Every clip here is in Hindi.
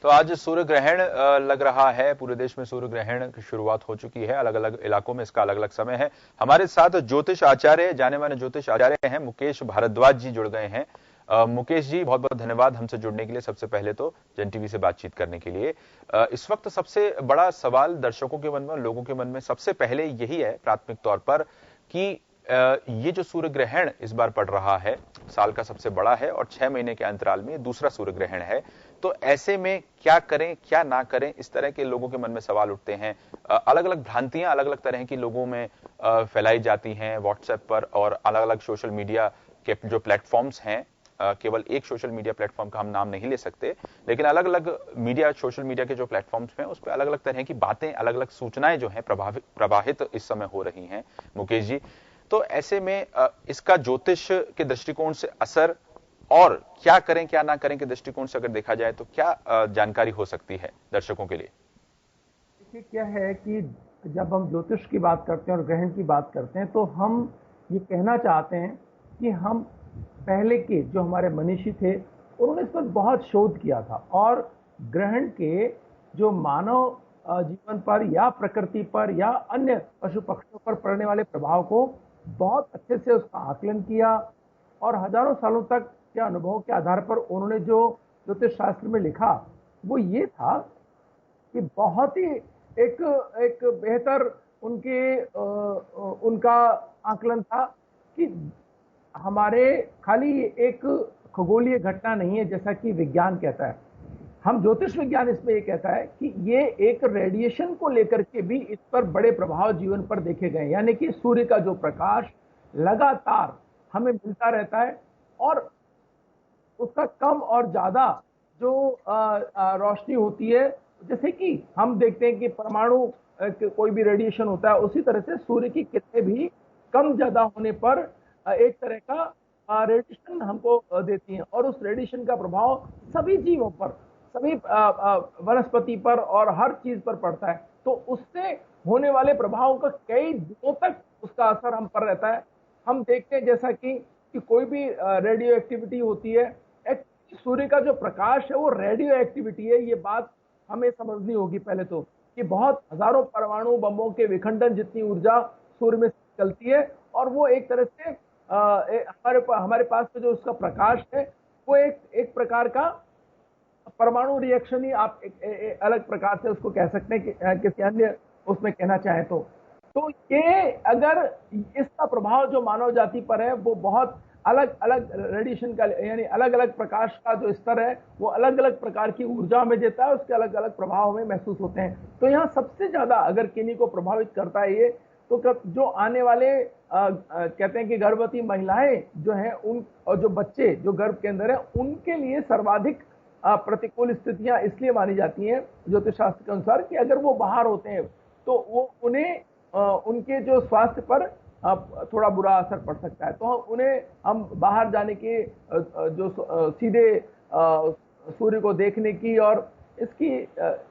तो आज सूर्य ग्रहण लग रहा है, पूरे देश में सूर्य ग्रहण की शुरुआत हो चुकी है। अलग अलग इलाकों में इसका अलग अलग समय है। हमारे साथ ज्योतिष आचार्य, जाने माने ज्योतिष आचार्य हैं मुकेश भारद्वाज जी जुड़ गए हैं। मुकेश जी, बहुत बहुत धन्यवाद हमसे जुड़ने के लिए, सबसे पहले तो जन टीवी से बातचीत करने के लिए। इस वक्त सबसे बड़ा सवाल दर्शकों के मन में, लोगों के मन में सबसे पहले यही है प्राथमिक तौर पर कि ये जो सूर्य ग्रहण इस बार पड़ रहा है, साल का सबसे बड़ा है और 6 महीने के अंतराल में दूसरा सूर्य ग्रहण है। तो ऐसे में क्या करें, क्या ना करें, इस तरह के लोगों के मन में सवाल उठते हैं। अलग अलग भ्रांतियां अलग अलग तरह की लोगों में फैलाई जाती हैं व्हाट्सएप पर और अलग अलग सोशल मीडिया के जो प्लेटफॉर्म्स हैं। केवल एक सोशल मीडिया प्लेटफॉर्म का हम नाम नहीं ले सकते, लेकिन अलग अलग मीडिया, सोशल मीडिया के जो प्लेटफॉर्म्स हैं उस पर अलग अलग तरह की बातें, अलग अलग सूचनाएं जो हैं प्रवाहित इस समय हो रही हैं मुकेश जी। तो ऐसे में इसका ज्योतिष के दृष्टिकोण से असर और क्या करें क्या ना करें के दृष्टिकोण से अगर देखा जाए तो क्या जानकारी हो सकती है दर्शकों के लिए? देखिए, क्या है कि जब हम ज्योतिष की बात करते हैं और ग्रहण की बात करते हैं तो हम ये कहना चाहते हैं कि हम पहले के जो हमारे मनीषी थे उन्होंने इस पर बहुत शोध किया था और ग्रहण के जो मानव जीवन पर या प्रकृति पर या अन्य पशु पक्षियों पर पड़ने वाले प्रभाव को बहुत अच्छे से उसका आकलन किया और हजारों सालों तक के अनुभव के आधार पर उन्होंने जो ज्योतिष शास्त्र में लिखा वो ये था कि बहुत ही एक एक बेहतर उनका आकलन था कि हमारे खाली एक खगोलीय घटना नहीं है जैसा कि विज्ञान कहता है। हम ज्योतिष विज्ञान इसमें ये कहता है कि ये एक रेडिएशन को लेकर के भी इस पर बड़े प्रभाव जीवन पर देखे गए, यानी कि सूर्य का जो प्रकाश लगातार हमें मिलता रहता है और उसका कम और ज्यादा जो रोशनी होती है, जैसे कि हम देखते हैं कि परमाणु कोई भी रेडिएशन होता है, उसी तरह से सूर्य की किरणें भी कम ज्यादा होने पर एक तरह का रेडिएशन हमको देती हैं और उस रेडिएशन का प्रभाव सभी जीवों पर, सभी वनस्पति पर और हर चीज पर पड़ता है। तो उससे होने वाले प्रभावों का कई दिनों तक उसका असर हम पर रहता है। हम देखते हैं जैसा कि कोई भी रेडियो एक्टिविटी होती है, सूर्य का जो प्रकाश है वो रेडियो एक्टिविटी है। ये बात हमें समझनी होगी पहले तो, कि बहुत हजारों परमाणु बमों के विखंडन जितनी ऊर्जा सूर्य में निकलती है और वो एक तरह से हमारे पास जो उसका प्रकाश है वो एक प्रकार का परमाणु रिएक्शन ही आप एक अलग प्रकार से उसको कह सकते हैं कि किसी अन्य उसमें कहना चाहे तो ये अगर इसका प्रभाव जो मानव जाति पर है वो बहुत अलग अलग रेडिएशन का, यानी अलग अलग प्रकाश का जो स्तर है वो अलग अलग प्रकार की ऊर्जा में देता है, उसके अलग अलग प्रभाव हमें महसूस होते हैं। तो यहाँ सबसे ज्यादा अगर किन्हीं को प्रभावित करता है ये, तो जो आने वाले कहते हैं कि गर्भवती महिलाएं जो हैं उन और जो बच्चे जो गर्भ के अंदर है उनके लिए सर्वाधिक प्रतिकूल स्थितियां इसलिए मानी जाती हैं ज्योतिष शास्त्र के अनुसार कि अगर वो बाहर होते हैं तो वो उन्हें उनके जो स्वास्थ्य पर थोड़ा बुरा असर पड़ सकता है। तो उन्हें हम बाहर जाने के जो सीधे सूर्य को देखने की और इसकी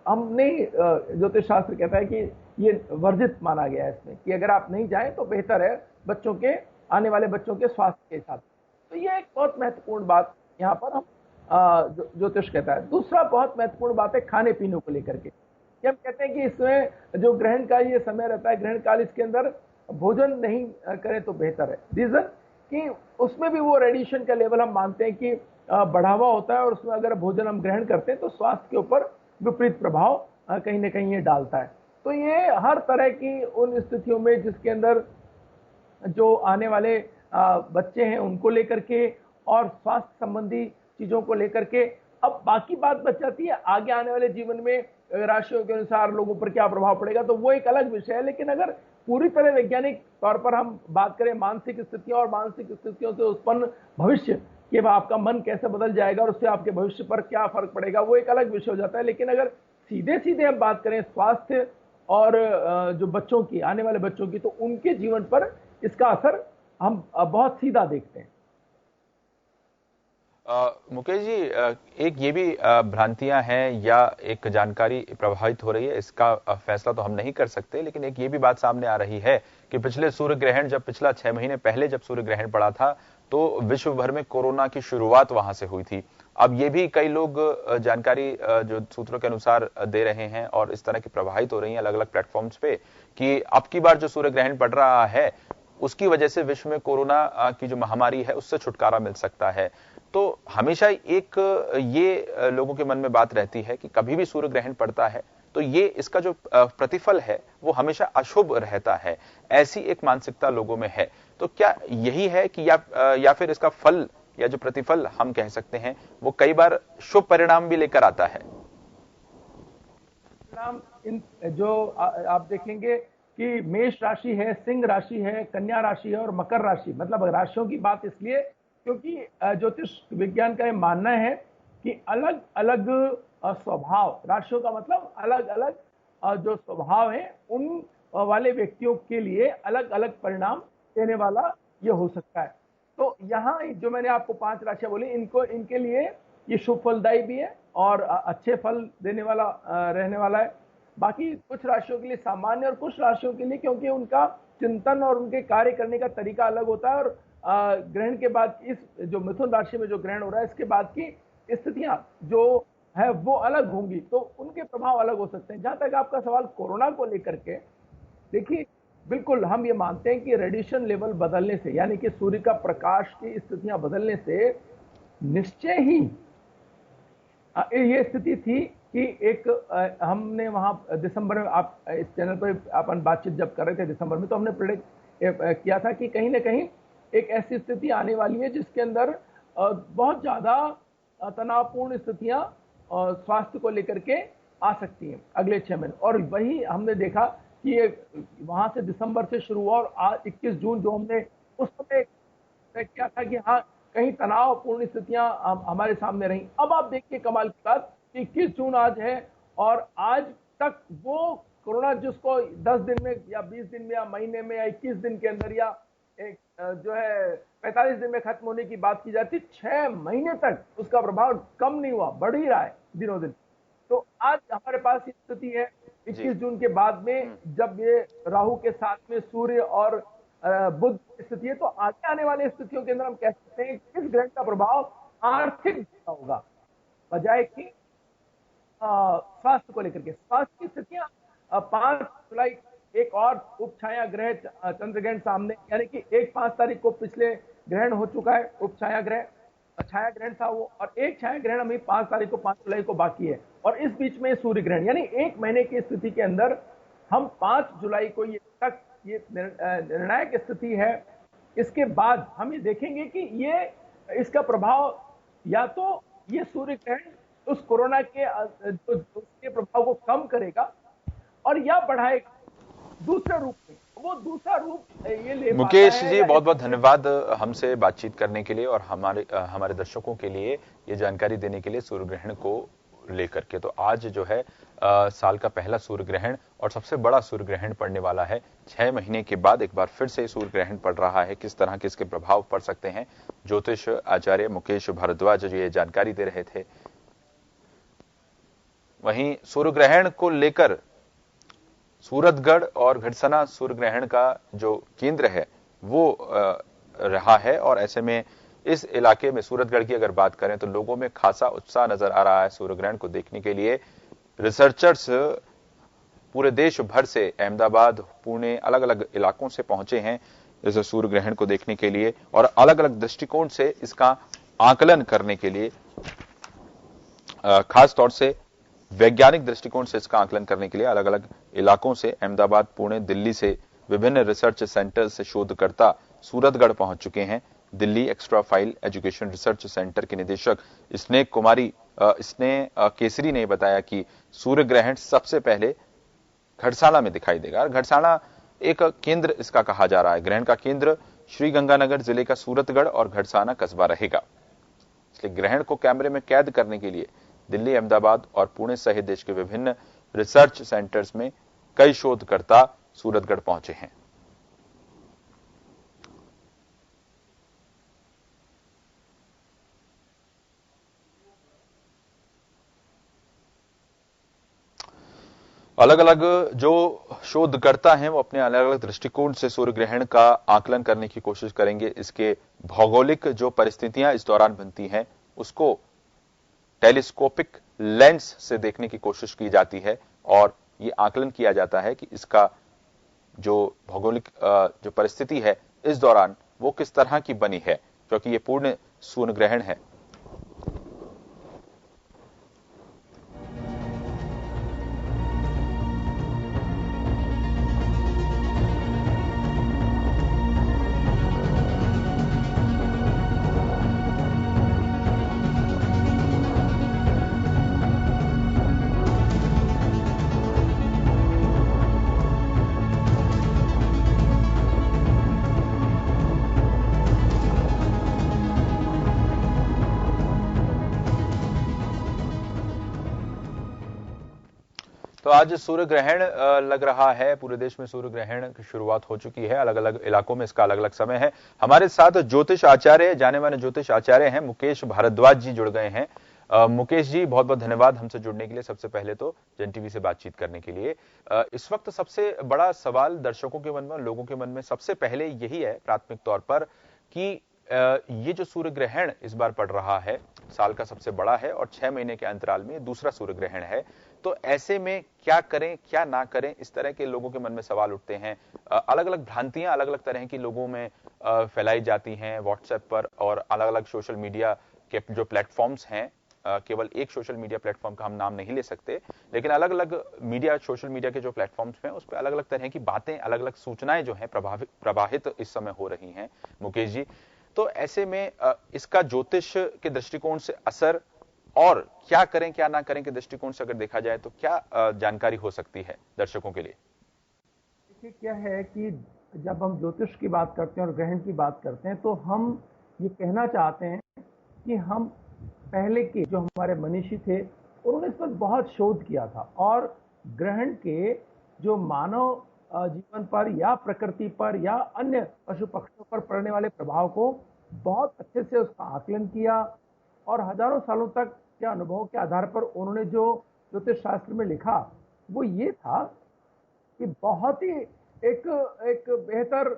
हम नहीं, ज्योतिष शास्त्र कहता है कि ये वर्जित माना गया है इसमें, कि अगर आप नहीं जाएं तो बेहतर है बच्चों के, आने वाले बच्चों के स्वास्थ्य के हिसाब से। तो ये एक बहुत महत्वपूर्ण बात यहाँ पर हम ज्योतिष कहता है। दूसरा बहुत महत्वपूर्ण बात है खाने पीने को लेकर के, कि हम कहते हैं कि इसमें जो ग्रहण का ये समय रहता है, ग्रहण काल, इसके अंदर भोजन नहीं करें तो बेहतर है। रीजन कि उसमें भी वो रेडिएशन का लेवल हम मानते हैं कि बढ़ावा होता है और उसमें अगर भोजन हम ग्रहण करते हैं तो स्वास्थ्य के ऊपर विपरीत प्रभाव कहीं ना कहीं ये डालता है। तो ये हर तरह की उन स्थितियों में जिसके अंदर जो आने वाले बच्चे हैं उनको लेकर के और स्वास्थ्य संबंधी चीजों को लेकर के, अब बाकी बात बच जाती है आगे आने वाले जीवन में राशियों के अनुसार लोगों पर क्या प्रभाव पड़ेगा, तो वो एक अलग विषय है। लेकिन अगर पूरी तरह वैज्ञानिक तौर पर हम बात करें मानसिक स्थितियों और मानसिक स्थितियों से उत्पन्न भविष्य कि आपका मन कैसे बदल जाएगा और उससे आपके भविष्य पर क्या फर्क पड़ेगा, वो एक अलग विषय हो जाता है। लेकिन अगर सीधे सीधे हम बात करें स्वास्थ्य और जो बच्चों की, आने वाले बच्चों की, तो उनके जीवन पर इसका असर हम बहुत सीधा देखते हैं। मुकेश जी, एक ये भी भ्रांतियां हैं या एक जानकारी प्रभावित हो रही है, इसका फैसला तो हम नहीं कर सकते, लेकिन एक ये भी बात सामने आ रही है कि पिछले सूर्य ग्रहण, जब पिछला 6 महीने पहले जब सूर्य ग्रहण पड़ा था तो विश्व भर में कोरोना की शुरुआत वहां से हुई थी। अब ये भी कई लोग जानकारी जो सूत्रों के अनुसार दे रहे हैं और इस तरह की प्रवाहित हो रही हैं अलग अलग प्लेटफॉर्म्स पे कि अब की बार जो सूर्य ग्रहण पड़ रहा है उसकी वजह से विश्व में कोरोना की जो महामारी है उससे छुटकारा मिल सकता है। तो हमेशा एक ये लोगों के मन में बात रहती है कि कभी भी सूर्य ग्रहण पड़ता है तो ये इसका जो प्रतिफल है वो हमेशा अशुभ रहता है, ऐसी एक मानसिकता लोगों में है। तो क्या यही है कि या फिर इसका फल या जो प्रतिफल हम कह सकते हैं वो कई बार शुभ परिणाम भी लेकर आता है? परिणाम इन जो आप देखेंगे कि मेष राशि है, सिंह राशि है, कन्या राशि है और मकर राशि, मतलब राशियों की बात इसलिए क्योंकि ज्योतिष विज्ञान का यह मानना है कि अलग अलग स्वभाव, राशियों का मतलब अलग अलग जो स्वभाव है उन वाले व्यक्तियों के लिए अलग अलग परिणाम देने वाला ये हो सकता है। तो यहाँ जो मैंने आपको 5 राशियां बोली, इनको इनके लिए ये शुभ फलदायी भी है और अच्छे फल देने वाला रहने वाला है। बाकी कुछ राशियों के लिए सामान्य और कुछ राशियों के लिए, क्योंकि उनका चिंतन और उनके कार्य करने का तरीका अलग होता है और ग्रहण के बाद इस जो मिथुन राशि में जो ग्रहण हो रहा है इसके बाद की स्थितियां जो है वो अलग होंगी, तो उनके प्रभाव अलग हो सकते हैं। जहां तक आपका सवाल कोरोना को लेकर के, देखिए बिल्कुल हम ये मानते हैं कि रेडिएशन लेवल बदलने से, यानी कि सूर्य का प्रकाश की स्थितियां बदलने से निश्चय ही ये स्थिति थी कि एक हमने वहां दिसंबर में, आप इस चैनल पर अपन बातचीत जब कर रहे थे दिसंबर में, तो हमने प्रेडिक्ट किया था कि कहीं ना कहीं एक ऐसी स्थिति आने वाली है जिसके अंदर बहुत ज्यादा तनावपूर्ण स्थितियां स्वास्थ्य को लेकर के आ सकती हैं अगले 6 महीने। और वही हमने देखा कि ये वहां से दिसंबर से शुरू हुआ और आज 21 जून जो हमने उस समय तय किया था कि हाँ कहीं तनावपूर्ण स्थितियां हमारे सामने रही। अब आप देखिए कमाल की बात, 21 जून आज है और आज तक वो कोरोना जिसको 10 दिन में या 20 दिन में या महीने में या 21 दिन के अंदर या एक जो है 45 दिन में खत्म होने की बात की जाती, 6 महीने तक उसका प्रभाव कम नहीं हुआ, बढ़ ही रहा है दिनों दिन। तो आज हमारे पास स्थिति है 21 जून के बाद में, जब ये राहु के साथ में सूर्य और बुध की स्थिति है, तो आगे आने वाली स्थितियों के अंदर हम कह सकते हैं कि इस ग्रहण का प्रभाव आर्थिक होगा बजाय कि स्वास्थ्य को लेकर के। स्वास्थ्य की स्थितियां 5 जुलाई एक और उपछाया ग्रह चंद्रग्रहण सामने, यानी कि 1-5 तारीख को पिछले ग्रहण हो चुका है, उपछाया ग्रह छाया ग्रहण था वो, और एक छाया ग्रहण अभी 5 तारीख को 5 जुलाई को बाकी है और इस बीच में सूर्य ग्रहण, यानी 1 महीने की स्थिति के अंदर हम 5 जुलाई को ये तक ये निर्णायक स्थिति है। इसके बाद हम ये देखेंगे कि ये इसका प्रभाव या तो ये सूर्य ग्रहण उस कोरोना के उसके प्रभाव को कम करेगा और या बढ़ाएगा दूसरे रूप में, वो दूसरा रूप ये ले पाता है। मुकेश जी बहुत बहुत धन्यवाद हमसे बातचीत करने के लिए और हमारे दर्शकों के लिए ये जानकारी देने के लिए सूर्य ग्रहण को लेकर के। तो आज जो है साल का पहला सूर्य ग्रहण और सबसे बड़ा सूर्य ग्रहण पड़ने वाला है। 6 महीने के बाद एक बार फिर से सूर्य ग्रहण पड़ रहा है, किस तरह के इसके प्रभाव पड़ सकते हैं, ज्योतिष आचार्य मुकेश भारद्वाज जो ये जानकारी दे रहे थे। वहीं सूर्य ग्रहण को लेकर सूरतगढ़ और घड़सना सूर्य ग्रहण का जो केंद्र है वो रहा है और ऐसे में इस इलाके में सूरतगढ़ की अगर बात करें तो लोगों में खासा उत्साह नजर आ रहा है सूर्य ग्रहण को देखने के लिए। रिसर्चर्स पूरे देश भर से अहमदाबाद, पुणे, अलग अलग इलाकों से पहुंचे हैं इस सूर्य ग्रहण को देखने के लिए और अलग अलग दृष्टिकोण से इसका आकलन करने के लिए, खास तौर से वैज्ञानिक दृष्टिकोण से इसका आकलन करने के लिए अलग अलग इलाकों से अहमदाबाद, पुणे, दिल्ली से विभिन्न रिसर्च सेंटर से शोधकर्ता सूरतगढ़ पहुंच चुके हैं। Delhi extra file education research centre के निदेशक स्नेह केसरी ने बताया कि सूर्य ग्रहण सबसे पहले घड़साना में दिखाई देगा और घड़साना एक केंद्र इसका कहा जा रहा है। ग्रहण का केंद्र श्रीगंगानगर जिले का सूरतगढ़ और घड़साना कस्बा रहेगा। इसलिए ग्रहण को कैमरे में कैद करने के लिए दिल्ली, अहमदाबाद और पुणे सहित देश के विभिन्न रिसर्च सेंटर्स में कई शोधकर्ता सूरतगढ़ पहुंचे हैं। अलग अलग जो शोधकर्ता हैं वो अपने अलग अलग दृष्टिकोण से सूर्य ग्रहण का आकलन करने की कोशिश करेंगे। इसके भौगोलिक जो परिस्थितियां इस दौरान बनती हैं उसको टेलीस्कोपिक लेंस से देखने की कोशिश की जाती है और ये आकलन किया जाता है कि इसका जो भौगोलिक जो परिस्थिति है इस दौरान वो किस तरह की बनी है, क्योंकि ये पूर्ण सूर्य ग्रहण है। तो आज सूर्य ग्रहण लग रहा है, पूरे देश में सूर्य ग्रहण की शुरुआत हो चुकी है। अलग अलग इलाकों में इसका अलग अलग समय है। हमारे साथ ज्योतिष आचार्य, जाने माने ज्योतिष आचार्य हैं मुकेश भारद्वाज जी जुड़ गए हैं। मुकेश जी, बहुत बहुत धन्यवाद हमसे जुड़ने के लिए, सबसे पहले तो जन टीवी से बातचीत करने के लिए। इस वक्त सबसे बड़ा सवाल दर्शकों के मन में, लोगों के मन में सबसे पहले यही है प्राथमिक तौर पर कि ये जो सूर्य ग्रहण इस बार पड़ रहा है, साल का सबसे बड़ा है और 6 महीने के अंतराल में दूसरा सूर्य ग्रहण है, तो ऐसे में क्या करें क्या ना करें, इस तरह के लोगों के मन में सवाल उठते हैं। अलग अलग भ्रांतियां अलग अलग तरह की लोगों में फैलाई जाती हैं व्हाट्सएप पर और अलग अलग सोशल मीडिया के जो प्लेटफॉर्म्स हैं। केवल एक सोशल मीडिया प्लेटफॉर्म का हम नाम नहीं ले सकते, लेकिन अलग अलग मीडिया, सोशल मीडिया के जो प्लेटफॉर्म्स हैं उस पर अलग अलग तरह की बातें, अलग अलग सूचनाएं जो हैं प्रवाहित इस समय हो रही हैं मुकेश जी। तो ऐसे में इसका ज्योतिष के दृष्टिकोण से असर और क्या करें क्या ना करें के दृष्टिकोण से अगर देखा जाए तो क्या जानकारी हो सकती है दर्शकों के लिए? देखिए, क्या है कि जब हम ज्योतिष की बात करते हैं और ग्रहण की बात करते हैं तो हम ये कहना चाहते हैं कि हम पहले के जो हमारे मनीषी थे उन्होंने इस पर बहुत शोध किया था और ग्रहण के जो मानव जीवन पर या प्रकृति पर या अन्य पशु पक्षियों पर पड़ने वाले प्रभाव को बहुत अच्छे से उसका आकलन किया और हजारों सालों तक के अनुभव के आधार पर उन्होंने जो ज्योतिष शास्त्र में लिखा वो ये था कि बहुत ही एक एक बेहतर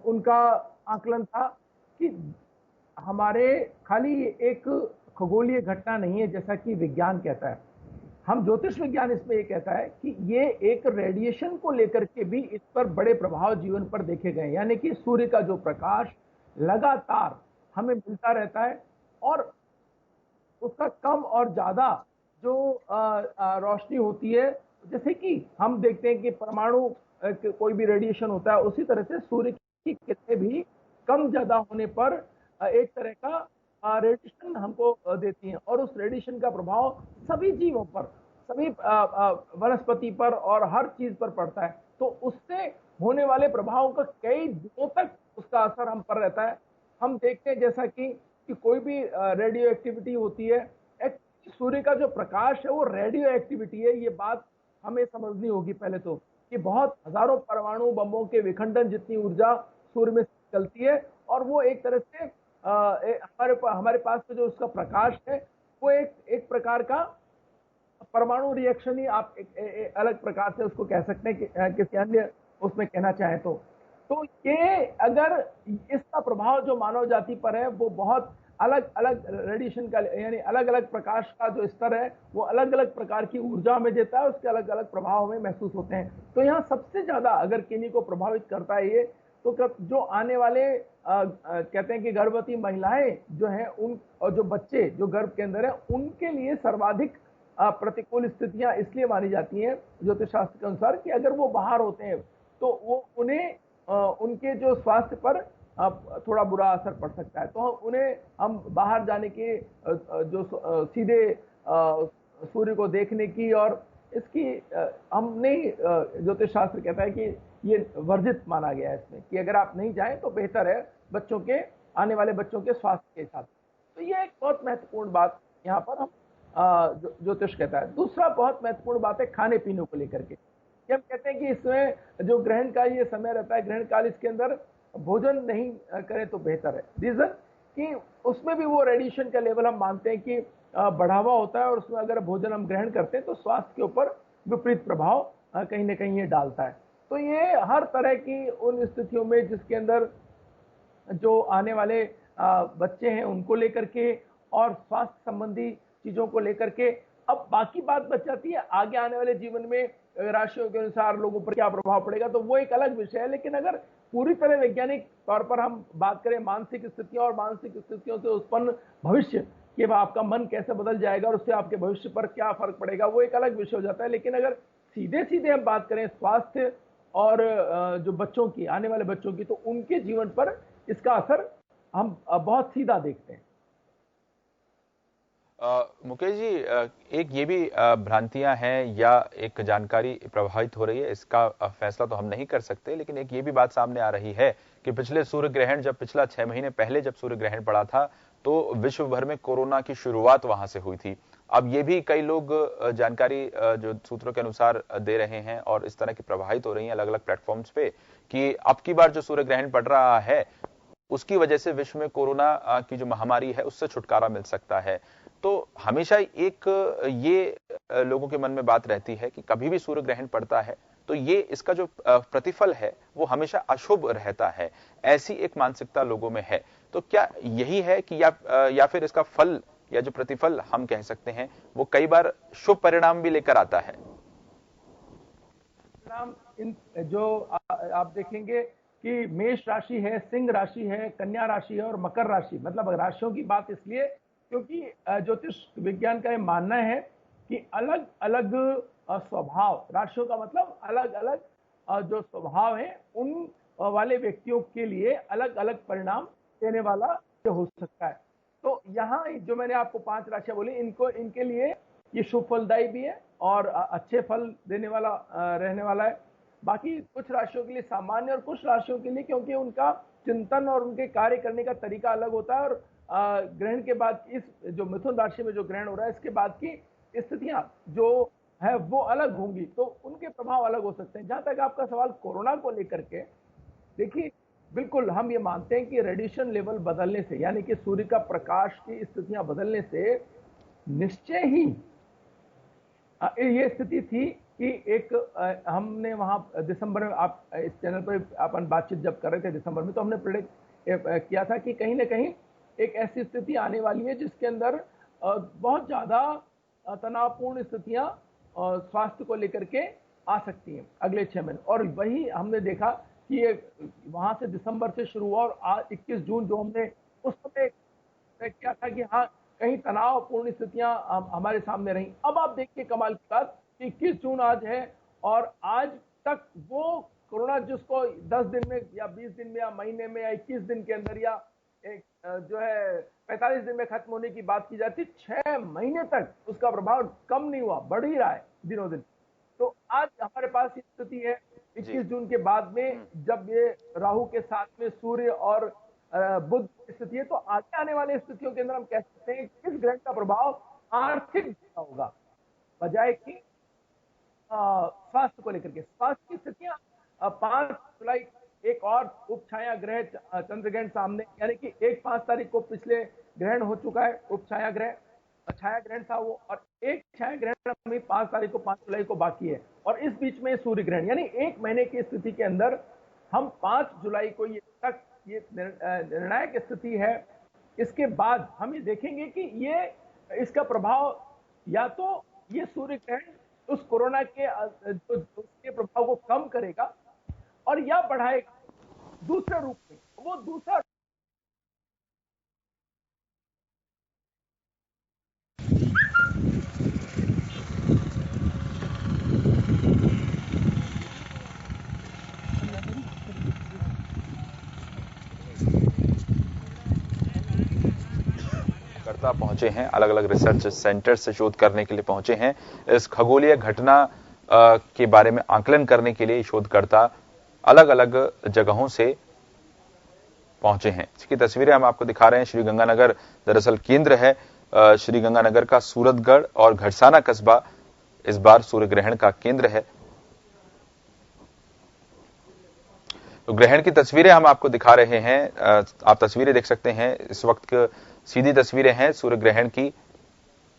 उनका आकलन था कि हमारे खाली एक खगोलीय घटना नहीं है जैसा कि विज्ञान कहता है। हम ज्योतिष विज्ञान इसमें ये कहता है कि ये एक रेडिएशन को लेकर के भी इस पर बड़े प्रभाव जीवन पर देखे गए, यानी कि सूर्य का जो प्रकाश लगातार हमें मिलता रहता है और उसका कम और ज्यादा जो रोशनी होती है, जैसे कि हम देखते हैं कि परमाणु कोई भी रेडिएशन होता है, उसी तरह से सूर्य की किरणें भी कम ज्यादा होने पर एक तरह का रेडिएशन हमको देती हैं और उस रेडिएशन का प्रभाव सभी जीवों पर, सभी वनस्पति पर और हर चीज पर पड़ता है। तो उससे होने वाले प्रभाव का कई दिनों तक उसका असर हम पर रहता है। हम देखते हैं जैसा कि कोई भी रेडियो एक्टिविटी होती है, सूर्य का जो प्रकाश है वो रेडियो एक्टिविटी है। ये बात हमें समझनी होगी पहले तो, कि बहुत हजारों परमाणु बमों के विखंडन जितनी ऊर्जा सूर्य में चलती है और वो एक तरह से हमारे पास जो उसका प्रकाश है वो एक प्रकार का परमाणु रिएक्शन ही आप एक अलग प्रकार से उसको कह सकते हैं कि किसी अन्य उसमें कहना चाहें तो ये अगर इसका प्रभाव जो मानव जाति पर है वो बहुत अलग अलग रेडिएशन का, यानी अलग अलग प्रकाश का जो स्तर है वो अलग अलग प्रकार की ऊर्जा में देता है, उसके अलग अलग प्रभाव हमें महसूस होते हैं। तो यहाँ सबसे ज्यादा अगर किन्हीं को प्रभावित करता है ये, तो जो आने वाले कहते हैं कि गर्भवती महिलाएं जो हैं उन और जो बच्चे जो गर्भ के अंदर है उनके लिए सर्वाधिक प्रतिकूल स्थितियां इसलिए मानी जाती हैं ज्योतिष शास्त्र के अनुसार कि अगर वो बाहर होते हैं तो वो उन्हें उनके जो स्वास्थ्य पर थोड़ा बुरा असर पड़ सकता है। तो उन्हें हम बाहर जाने के जो सीधे सूर्य को देखने की और इसकी हम नहीं, ज्योतिष शास्त्र कहता है कि ये वर्जित माना गया है इसमें, कि अगर आप नहीं जाएं तो बेहतर है बच्चों के, आने वाले बच्चों के स्वास्थ्य के हिसाब से। तो ये एक बहुत महत्वपूर्ण बात यहाँ पर हम ज्योतिष कहता है। दूसरा बहुत महत्वपूर्ण बात है खाने पीने को लेकर के। हम कहते हैं कि इसमें जो ग्रहण का ये समय रहता है, ग्रहण काल, इसके अंदर भोजन नहीं करें तो बेहतर है। रीजन कि उसमें भी वो रेडिएशन का लेवल हम मानते हैं कि बढ़ा हुआ होता है, और उसमें अगर भोजन हम ग्रहण करते हैं तो स्वास्थ्य के ऊपर विपरीत प्रभाव कहीं ना कहीं ये डालता है। तो ये हर तरह की उन स्थितियों में जिसके अंदर जो आने वाले बच्चे हैं उनको लेकर के और स्वास्थ्य संबंधी चीजों को लेकर के, अब बाकी बात बच जाती है आगे आने वाले जीवन में राशियों के अनुसार लोगों पर क्या प्रभाव पड़ेगा, तो वो एक अलग विषय है। लेकिन अगर पूरी तरह वैज्ञानिक तौर पर हम बात करें मानसिक स्थितियों और मानसिक स्थितियों से उत्पन्न भविष्य कि आपका मन कैसे बदल जाएगा और उससे आपके भविष्य पर क्या फर्क पड़ेगा, वो एक अलग विषय हो जाता है। लेकिन अगर सीधे सीधे हम बात करें स्वास्थ्य और जो बच्चों की, आने वाले बच्चों की, तो उनके जीवन पर इसका असर हम बहुत सीधा देखते हैं। मुकेश जी, एक ये भी भ्रांतियां हैं या एक जानकारी प्रभावित हो रही है, इसका फैसला तो हम नहीं कर सकते, लेकिन एक ये भी बात सामने आ रही है कि पिछले सूर्य ग्रहण, जब पिछला 6 महीने पहले जब सूर्य ग्रहण पड़ा था तो विश्व भर में कोरोना की शुरुआत वहां से हुई थी। अब ये भी कई लोग जानकारी जो सूत्रों के अनुसार दे रहे हैं और इस तरह की प्रभावित हो रही है अलग अलग प्लेटफॉर्म्स पे कि अब की बार जो सूर्य ग्रहण पड़ रहा है उसकी वजह से विश्व में कोरोना की जो महामारी है उससे छुटकारा मिल सकता है। तो हमेशा एक ये लोगों के मन में बात रहती है कि कभी भी सूर्य ग्रहण पड़ता है तो ये इसका जो प्रतिफल है वो हमेशा अशुभ रहता है, ऐसी एक मानसिकता लोगों में है। तो क्या यही है कि या फिर इसका फल या जो प्रतिफल हम कह सकते हैं वो कई बार शुभ परिणाम भी लेकर आता है? इन जो आप देखेंगे कि मेष राशि है, सिंह राशि है, कन्या राशि है और मकर राशि, मतलब राशियों की बात इसलिए क्योंकि ज्योतिष विज्ञान का यह मानना है कि अलग अलग स्वभाव, राशियों का मतलब अलग अलग जो स्वभाव है उन वाले व्यक्तियों के लिए अलग अलग परिणाम देने वाला हो सकता है। तो यहाँ जो मैंने आपको 5 राशियां बोली, इनको इनके लिए ये शुभ फलदायी भी है और अच्छे फल देने वाला रहने वाला है। बाकी कुछ राशियों के लिए सामान्य और कुछ राशियों के लिए, क्योंकि उनका चिंतन और उनके कार्य करने का तरीका अलग होता है, और ग्रहण के बाद इस जो मिथुन राशि में जो ग्रहण हो रहा है इसके बाद की स्थितियां जो है वो अलग होंगी, तो उनके प्रभाव अलग हो सकते हैं। जहां तक आपका सवाल कोरोना को लेकर के, देखिए बिल्कुल हम ये मानते हैं कि रेडिएशन लेवल बदलने से, यानी कि सूर्य का प्रकाश की स्थितियां बदलने से निश्चय ही ये स्थिति थी कि एक हमने वहां दिसंबर में, आप इस चैनल पर अपन बातचीत जब कर रहे थे दिसंबर में, तो हमने प्रेडिक्ट किया था कि कहीं ना कहीं एक ऐसी स्थिति आने वाली है जिसके अंदर बहुत ज्यादा तनावपूर्ण स्थितियां स्वास्थ्य को लेकर के आ सकती हैं अगले 6 महीने। और वही हमने देखा कि ये वहां से दिसंबर से शुरू हुआ और आज 21 जून जो हमने उस समय क्या था कि हाँ कहीं तनावपूर्ण स्थितियां हमारे सामने रही। अब आप देखिए कमाल की बात, 21 जून आज है और आज तक वो कोरोना जिसको 10 दिन में या 20 दिन में या महीने में या 21 दिन के अंदर या एक जो है 45 दिन में खत्म होने की बात की जाती, 6 महीने तक उसका प्रभाव कम नहीं हुआ, बढ़ ही रहा है दिनों दिन। तो आज हमारे पास स्थिति है 21 जून के बाद में, जब ये राहु के साथ में सूर्य और बुध स्थिति है, तो आगे आने वाली स्थितियों के अंदर हम कह सकते हैं कि इस ग्रहण का प्रभाव आर्थिक होगा बजाय कि स्वास्थ्य को लेकर के। स्वास्थ्य की स्थितियां 5 जुलाई एक और उपछाया ग्रह चंद्र ग्रहण सामने, यानी कि 5 तारीख को पिछले ग्रहण हो चुका है, उपछाया ग्रह, छाया ग्रहण था वो, और एक छाया ग्रहण हमें 5 तारीख को 5 जुलाई को बाकी है, और इस बीच में सूर्य ग्रहण, यानी 1 महीने की स्थिति के अंदर हम 5 जुलाई को ये तक ये निर्णायक स्थिति है। इसके बाद हम ये देखेंगे कि ये इसका प्रभाव या तो ये सूर्य ग्रहण उस कोरोना के उसके प्रभाव को कम करेगा और या बढ़ाएगा दूसरे रूप में, वो दूसरा पहुंचे हैं, अलग अलग रिसर्च सेंटर से शोध करने के लिए पहुंचे हैं। इस खगोलीय घटना के बारे में आकलन करने के लिए शोधकर्ता अलग अलग जगहों से पहुंचे हैं। इसकी तस्वीरें हम आपको दिखा रहे हैं। श्रीगंगानगर दरअसल केंद्र है। श्रीगंगानगर का सूरतगढ़ और घड़साना कस्बा इस बार सूर्य ग्रहण का केंद्र है। तो ग्रहण की तस्वीरें हम आपको दिखा रहे हैं। आप तस्वीरें देख सकते हैं, इस वक्त सीधी तस्वीरें हैं सूर्य ग्रहण की।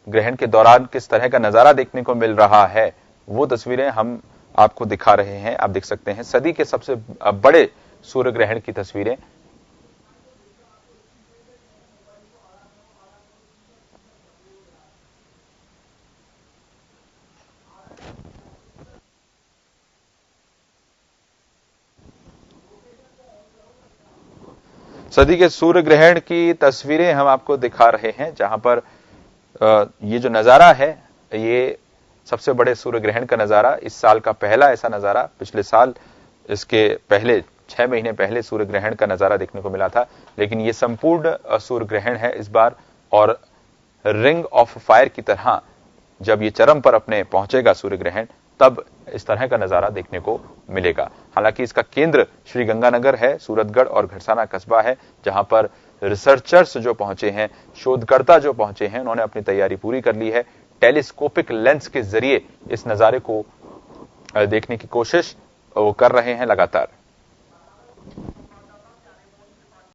ग्रहण के दौरान किस तरह का नजारा देखने को मिल रहा है वो तस्वीरें हम आपको दिखा रहे हैं। आप देख सकते हैं सदी के सबसे बड़े सूर्य ग्रहण की तस्वीरें। सदी के सूर्य ग्रहण की तस्वीरें हम आपको दिखा रहे हैं, जहां पर ये जो नजारा है ये सबसे बड़े सूर्य ग्रहण का नजारा, इस साल का पहला ऐसा नजारा। पिछले साल इसके पहले 6 महीने पहले सूर्य ग्रहण का नजारा देखने को मिला था, लेकिन ये संपूर्ण सूर्य ग्रहण है इस बार। और रिंग ऑफ फायर की तरह जब ये चरम पर अपने पहुंचेगा सूर्य ग्रहण, तब इस तरह का नजारा देखने को मिलेगा। हालांकि इसका केंद्र श्री गंगानगर है, सूरतगढ़ और घड़साना कस्बा है, जहां पर रिसर्चर्स जो पहुंचे हैं, शोधकर्ता जो पहुंचे हैं, उन्होंने अपनी तैयारी पूरी कर ली है। टेलीस्कोपिक लेंस के जरिए इस नजारे को देखने की कोशिश वो कर रहे हैं लगातार।